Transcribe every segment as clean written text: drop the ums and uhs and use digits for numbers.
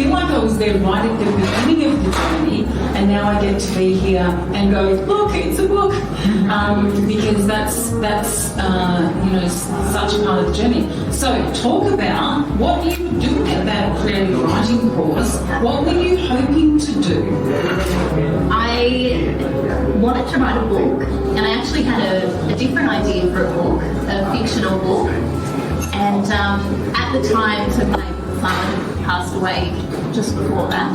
feel like I was there right at the beginning of the journey, and now I get to be here and go, look, it's a book, because that's such a part of the journey. So talk about what you were doing at that creative writing course. What were you hoping to do? I wanted to write a book, and I actually had a different idea for a book, a fictional book. And at the time, so my father passed away just before that.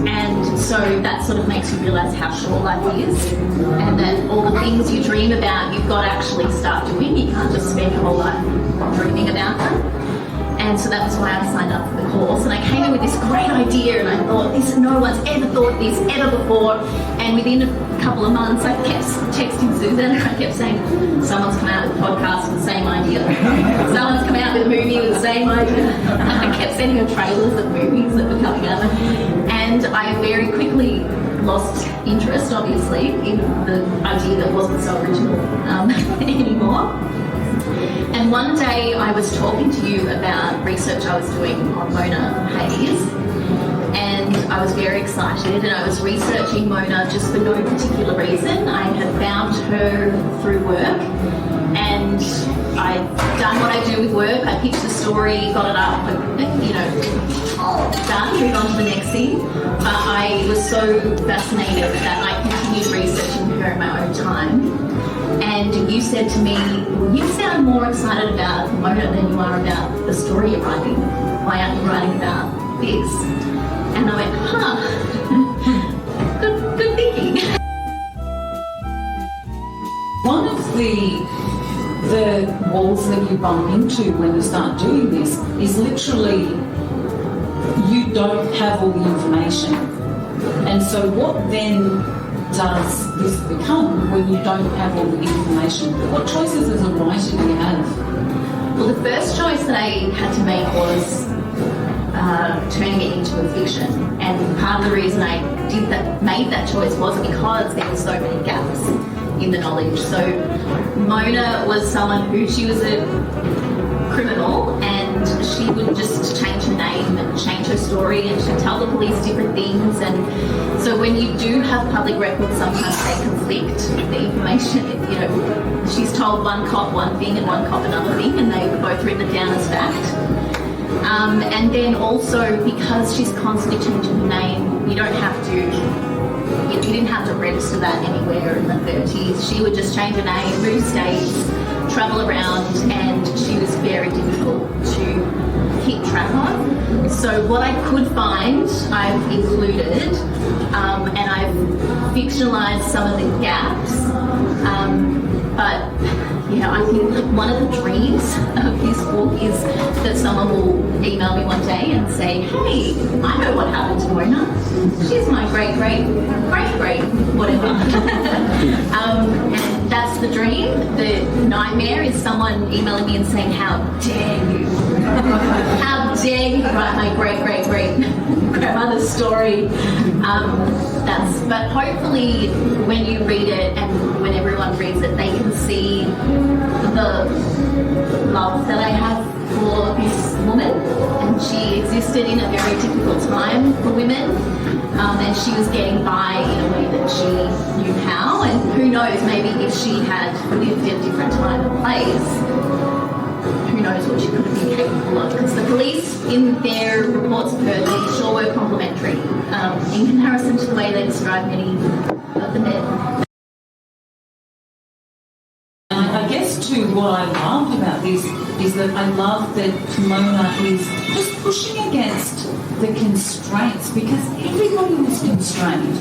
And so that sort of makes you realise how short life is, and that all the things you dream about, you've got to actually start doing. You can't just spend your whole life dreaming about them. And so that was why I signed up for the course. And I came in with this great idea, and I thought, no one's ever thought of this ever before. And within a couple of months, I kept texting Susan, and I kept saying, someone's come out with a podcast with the same idea. Someone's come out with a movie with the same idea. I kept sending her trailers of movies that were coming out. And I very quickly lost interest, obviously, in the idea that wasn't so original anymore. And one day I was talking to you about research I was doing on Mona Hayes, and I was very excited, and I was researching Mona just for no particular reason. I had found her through work, and I'd done what I do with work. I pitched the story, got it up, and, done, move on to the next thing. But I was so fascinated that I continued researching her in my own time. And you said to me, well, you sound more excited about Mona than you are about the story you're writing. Why aren't you writing about this? And I went, good thinking. One of the walls that you bump into when you start doing this is literally you don't have all the information. And so what then does this become when you don't have all the information? What choices as a writer do you have? Well, the first choice that I had to make was turning it into a fiction. And part of the reason I made that choice was because there were so many gaps in the knowledge. So Mona was someone who, she was a criminal, and she would just change her name and change her story, and she'd tell the police different things. And so when you do have public records, sometimes they conflict the information. She's told one cop one thing and one cop another thing, and they were both written down as fact. And then also, because she's constantly changing her name, you didn't have to register that anywhere in the 30s. She would just change her name, move states, travel around, and she was very difficult to keep track of. So what I could find, I've included, and I've fictionalized some of the gaps. But I think one of the dreams of this book is that someone will email me one day and say, hey, I know what happened to Mona. She's my great whatever. And that's the dream. The nightmare is someone emailing me and saying, how dare you? How dare you write my great grandmother's story? But hopefully when you read it and when everyone reads it, they can see the love that I have for this woman. And she existed in a very difficult time for women. And she was getting by in a way that she knew how. And who knows, maybe if she had lived in a different time and place, who knows what she could have been capable of. Because the police, in their reports of her, they sure were complimentary in comparison to the way they describe many of the men. I guess too, what I loved about this is that I love that Mona is just pushing against the constraints, because everybody was constrained.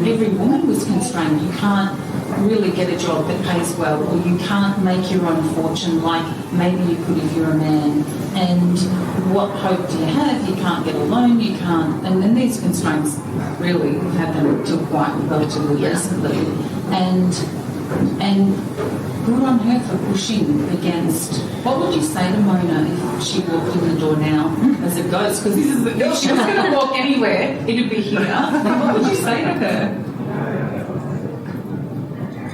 Every woman was constrained. You can't really get a job that pays well, or you can't make your own fortune like maybe you could if you're a man. And what hope do you have? You can't get a loan, you can't. And then these constraints really happen till quite relatively recently. And good on her for pushing against. What would you say to Mona if she walked in the door now as a ghost? Because if she was going to walk anywhere, it'd be here. What would you say to her?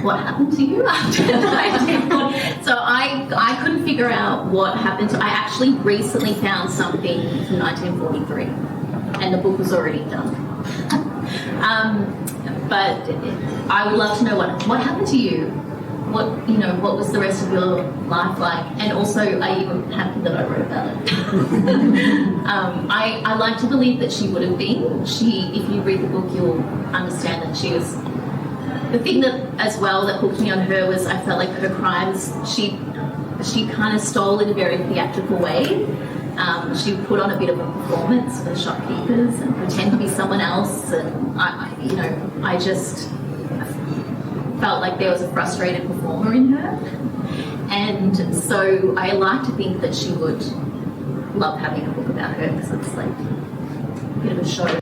What happened to you after 1940? So I couldn't figure out what happened to. I actually recently found something from 1943. and the book was already done. But I would love to know what happened to you. What was the rest of your life like? And also, are you happy that I wrote about it? I like to believe that she would have been. If you read the book, you'll understand that she was. The thing that, as well, that hooked me on her was I felt like her crimes, she kind of stole in a very theatrical way. She put on a bit of a performance for the shopkeepers and pretend to be someone else, and I just felt like there was a frustrated performer in her, and so I like to think that she would love having a book about her because it's like a bit of a show.